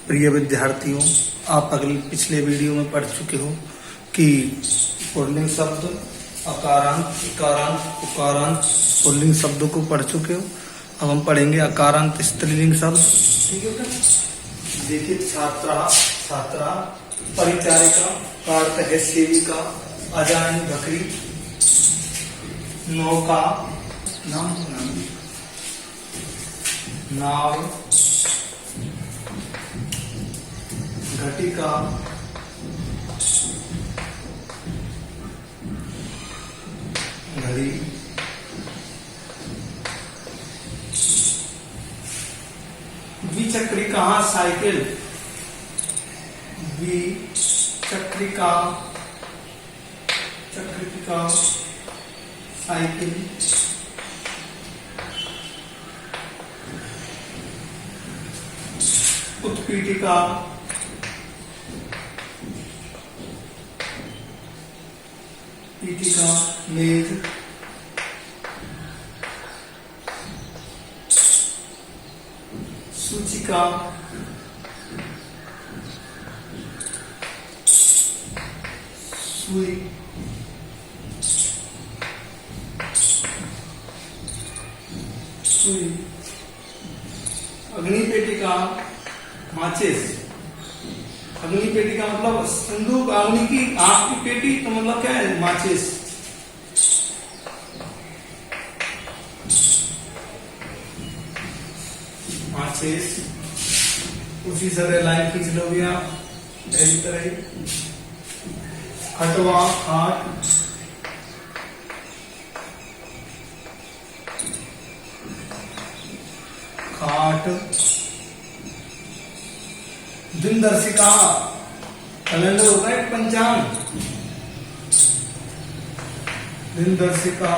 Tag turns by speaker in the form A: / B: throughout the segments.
A: प्रिय विद्यार्थियों, आप पिछले वीडियो में पढ़ चुके हो कि पुल्लिंग शब्द, अकारांत, इकारांत, उकारांत पुल्लिंग शब्दों को पढ़ चुके हो। अब हम पढ़ेंगे अकारांत स्त्रीलिंग शब्द। ठीक है, देखिए छात्रा, छात्रा, परिचारिका का अर्थ है सेविका, अजानी बकरी, नौका, नाव, घटिका, घड़ी, द्विचक्रिका साइकिल, द्विचक्रिका, चक्रिका साइकिल, उत्पीठिका, पीठिका मेज, सूचिका, सुई, सुई, अग्निपेटिका माचिस। अग्नि का मतलब संदूक, अग्नि की आग की पेटी, तो मतलब क्या है, माचिस। माचिस, उसी तरह लाइन खींच लो भैया, इसी तरह ही। खटवा, खाट, खाट, दिनदर्शिका, कैलेंडर होता है पंचांग। दिनदर्शिका,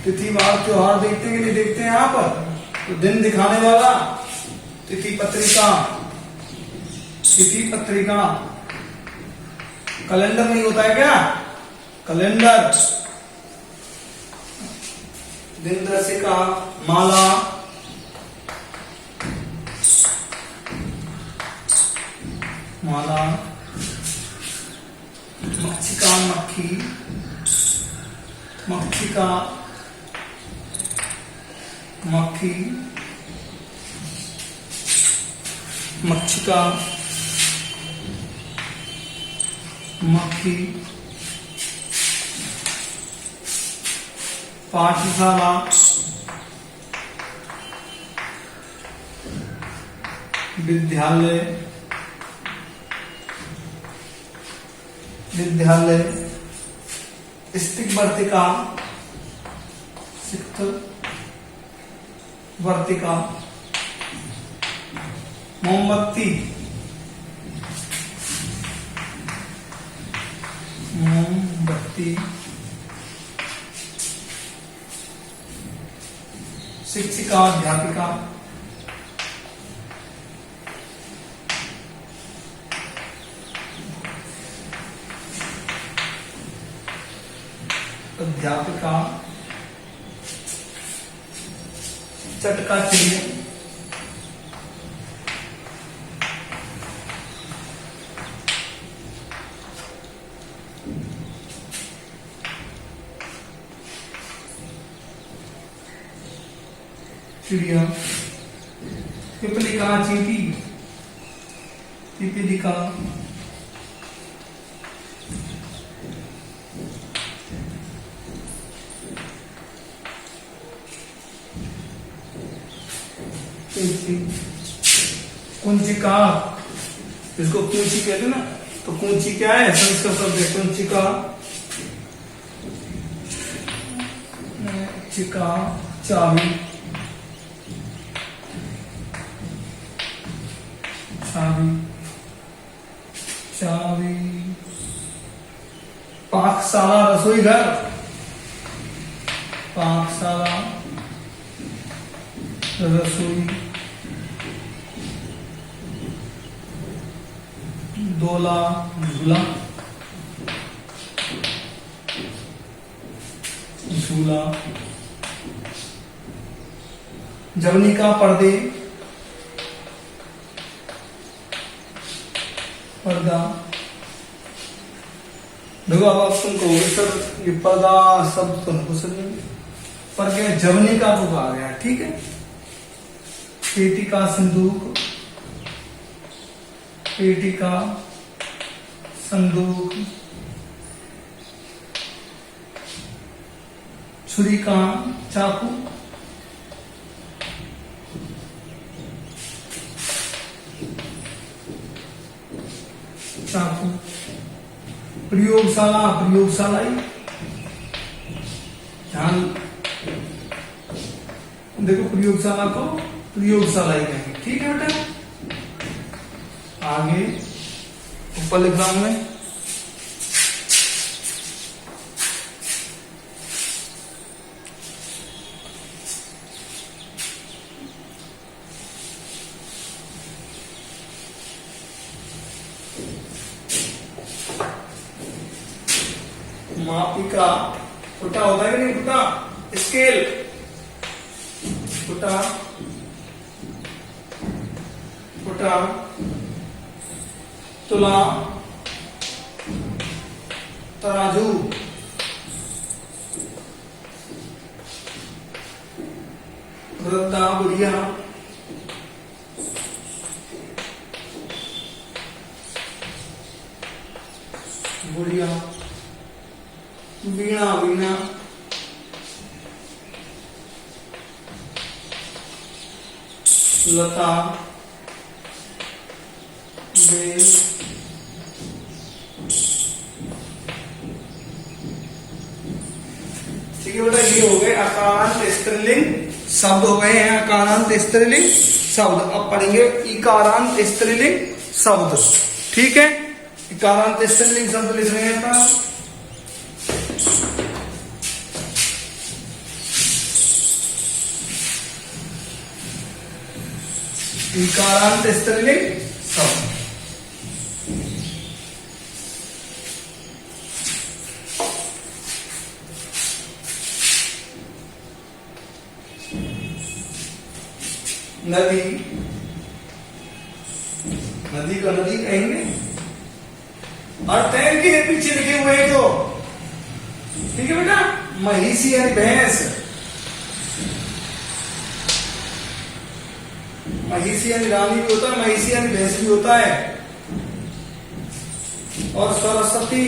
A: तिथि वार त्योहार देखते हैं कि नहीं देखते हैं यहाँ पर, तो दिन दिखाने वाला तिथि पत्रिका, तिथि पत्रिका। कैलेंडर नहीं होता है क्या, कैलेंडर। दिनदर्शिका, माला, माला, मक्षिका, मक्खी, मक्षिका, मक्खी, मक्षिका, मक्खी, पाठशाला, विद्यालय, विद्यालय, स्थित वर्तिका, स्थित वर्तिका, मोमबत्ती, मोमबत्ती, शिक्षिका, अध्यापिका, अध्यापिका, चटका चिन्ह, चिड़िया, पिपलिका, चींटी, पिपलिका, कुंचिका, इसको कुंची कहते ना, तो कुंची क्या है, संस्कृत शब्द है कुंचिका। चिका, चाबी, चाबी, चाबी, पाकशाला, रसोई घर, पाकशाला, रसोई, डोला, झूला, झूला, जवनिका, पर्दे, पर्दा। देखो अब आप तुम कहोगे सर ये पर्दा शब्द तो हमको समझ में, पर क्या जवनी का तो आ गया, ठीक है। पेटी का संदूक, पेटी का संदूक, छुरी का चाकू, चाकू, प्रयोगशाला, प्रयोगशालाई। ध्यान देखो प्रयोगशाला को प्रयोगशालाई कहेंगे, ठीक है बेटा। आगे ऊपर लिख रहा हूं मैं, मापिका। फुटा होता है कि नहीं फुटा, स्केल, फुटा, फुटा, तुला, तराजू, वृद्धा, बुढ़िया, बुढ़िया, वीणा, वीणा, लता, बेल, ठीक है बेटा। ये हो गए अकारांत स्त्रीलिंग शब्द, हो गए हैं अकारांत स्त्रीलिंग शब्द। अब पढ़ेंगे इकारांत स्त्रीलिंग शब्द, ठीक है। इकारांत स्त्रीलिंग शब्द लिख रहे हैं अपन। इकारांत स्त्रीलिंग शब्द, नदी, नदी को नदी कहेंगे, और टैंक के पीछे लिखे हुए हैं तो, ठीक है बेटा। महिषी यानी भैंस, महिषी यानी रानी भी होता है, महिषी यानी भैंस भी होता है। और सरस्वती,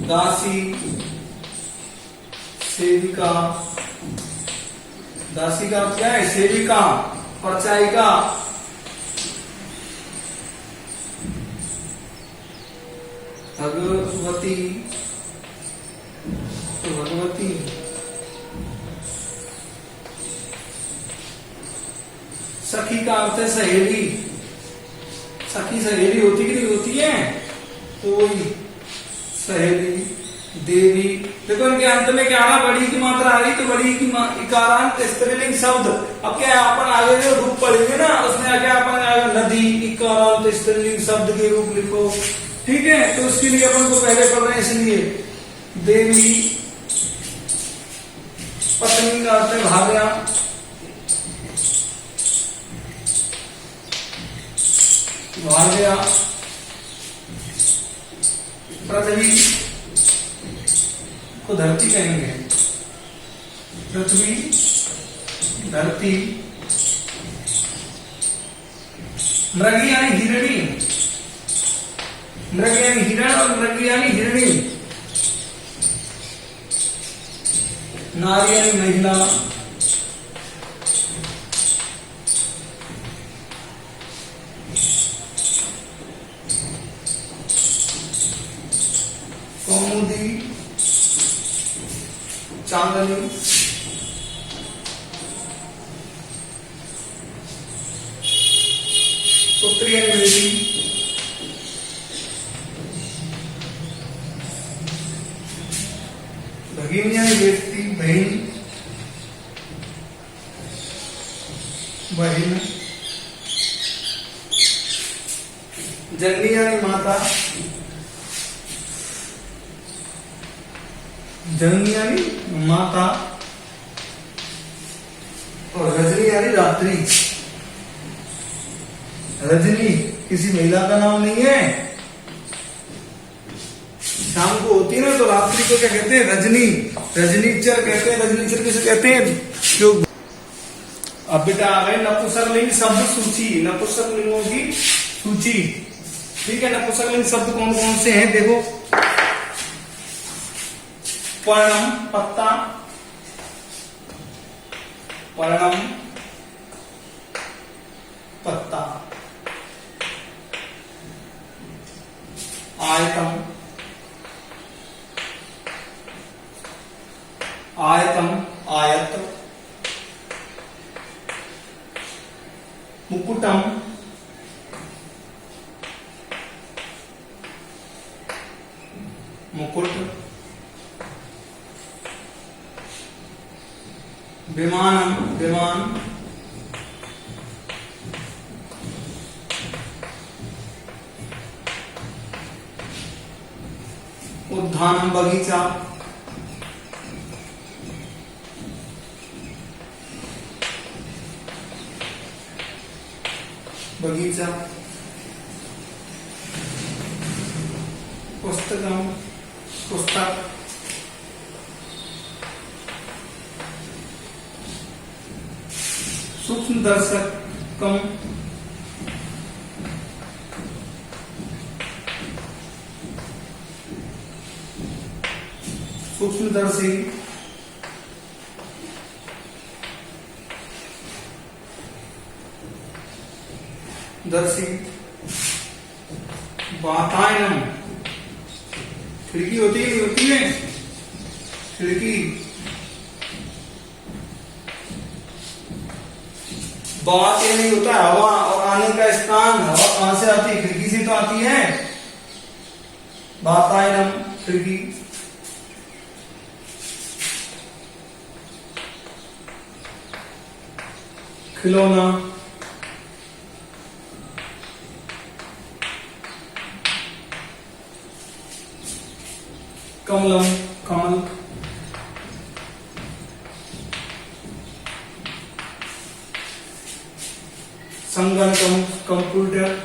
A: दासी, सेविका। दासी का अर्थ क्या है, सेविका, परचायिका। भगवती, तो भगवती। सखी का अर्थ है सहेली। सखी सहेली होती कि नहीं होती है, तो वही सहेली। देवी, देखो इनके अंत में क्या आना, बड़ी की मात्रा आ रही, तो बड़ी की इकारांत स्त्रीलिंग शब्द। अब क्या अपन आगे जो रूप पढ़ेंगे ना, उसमें क्या अपन आगे नदी इकारांत स्त्रीलिंग शब्द के रूप लिखो, ठीक है। तो उसके लिए अपन को पहले पढ़ रहे हैं, इसलिए देवी, पत्नी का अर्थ है भार्या, भार्या। पृथ्वी को धरती कहेंगे, पृथ्वी, धरती। मृग यानी हिरणी, मृग यानी हिरण और मृग यानी हिरणी। नारी यानी महिला, कौमुदी, चांदनी, पुत्री यानी बेटी, भगिनी यानी बेटी, बहन, बहन। जननी यानी माता, जननी यानी माता, और रजनी यानी रात्रि। रजनी किसी महिला का नाम नहीं है। शाम को होती है ना तो रात्रि को क्या कहते हैं? रजनी। रजनीचर कहते हैं। रजनीचर किसे कहते हैं? जो अब बेटा आ गए नपुंसकलिंग शब्द सूची, नपुंसकलिंगों की सूची। ठीक है, नपुंसकलिंग शब्द कौन कौन से हैं देखो। पर्णम पत्ता, पर्णम पत्ता, आयतम, आयतम आयत, मुकुटम, मुकुट, विमानम विमान, उद्यानम बगीचा, बगीचा, पुस्तकम पुस्तक, सूक्ष्म दर्शक कम, सूक्ष्मदर्शी, दर्शी, वातायनम, खिड़की होती है नहीं होती है? खिड़की, बात ये नहीं होता हवा और आने का स्थान। हवा कहां से आती है? खिड़की से तो आती है। वातायनम खिड़की, खिलौना, कमलम कमल, संगणकम कंप्यूटर,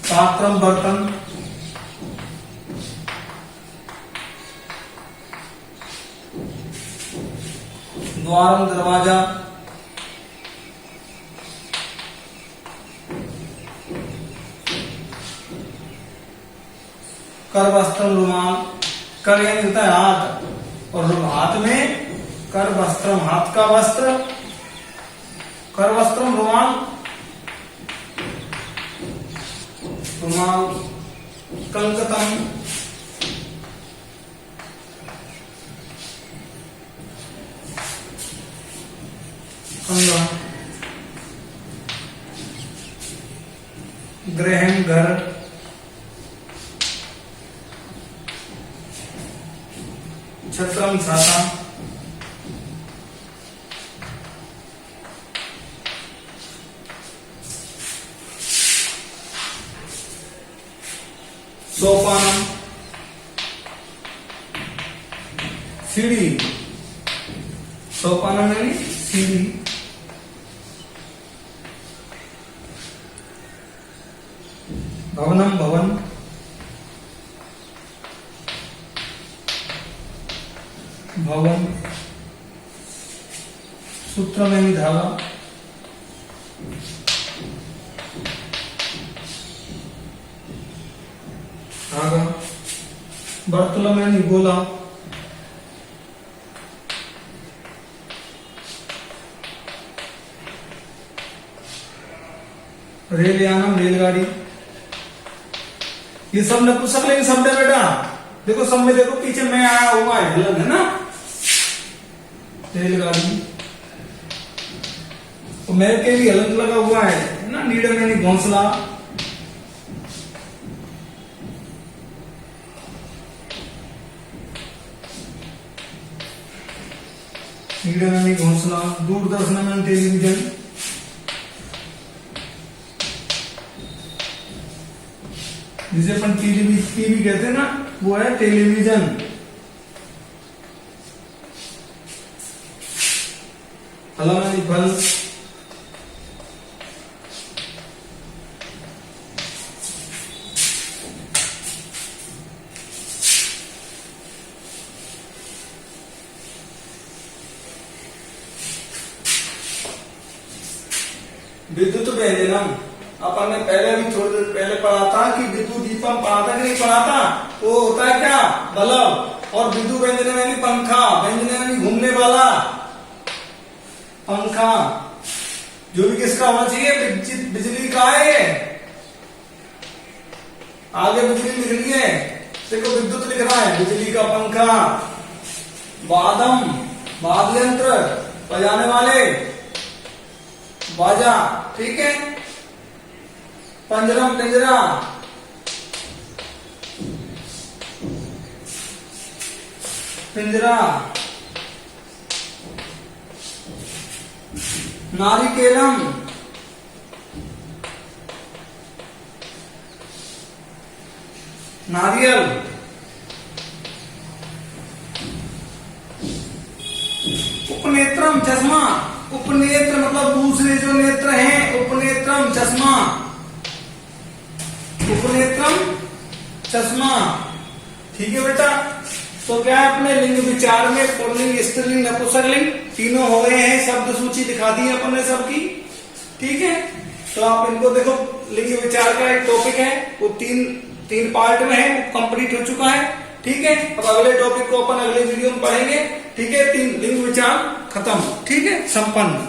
A: पात्रम बर्तन, द्वारम दरवाजा, कर वस्त्रम रुमाल, कर यानी होता है हाथ, और हाथ में कर वस्त्रम, हाथ का वस्त्र, कर वस्त्रम रुमाल, रुमाल, कंकतम, कंगा, ग्रहण घर, छत्रम छाता, सोपानम सीढ़ी, सोपानम यानी सीढ़ी, भवनम भवन, भवन, सूत्रम यानी धागा, धागा, बर्तुलम यानी गोला, रेलयानम रेलगाड़ी। ये सब नपुंसकलिंग शब्द है बेटा। देखो सब में देखो पीछे मैं आया हुआ है, हलन है ना। रेलगाड़ी तो मेरे के लिए हलन लगा हुआ है ना। नीडम यानी घोंसला, मीडिया में घोषणा, दूरदर्शन में टेलीविजन, जिसे अपन टीवी कहते हैं ना, वो है टेलीविजन। फल में फल, विद्युत व्यंजनम, अपन ने पहले भी थोड़ी देर पहले पढ़ा था कि विद्युत दीपम पढ़ा था कि नहीं पढ़ा था। वो होता है क्या, बल्ब। और विद्युत व्यंजन में भी पंखा, व्यंजन में भी घूमने वाला पंखा, जो भी किसका होना चाहिए, बिजली का है। आगे बिजली लिखनी है, देखो विद्युत लिखना है, बिजली का पंखा। वादम, वाद्य यंत्र, बजाने वाले, बाजा, ठीक है। पंजरम, पिंजरा, पिंजरा। नारिकेलम, नारियल। उपनेत्रम, चश्मा। उपनेत्र मतलब दूसरे जो नेत्र हैं, उपनेत्रम चश्मा, उपनेत्रम चश्मा, ठीक है बेटा। तो क्या है, अपने लिंग विचार में पुल्लिंग, स्त्रीलिंग, नपुंसकलिंग तीनों हो गए हैं, शब्द सूची दिखा दी है अपन ने सबकी, ठीक है। तो आप इनको देखो, लिंग विचार का एक टॉपिक है, वो तीन पार्ट में है, वो कंप्लीट हो चुका है, ठीक है। अब अगले टॉपिक को अपन अगले वीडियो में पढ़ेंगे, ठीक है। 3 लिंग विचार खत्म, ठीक है, संपन्न।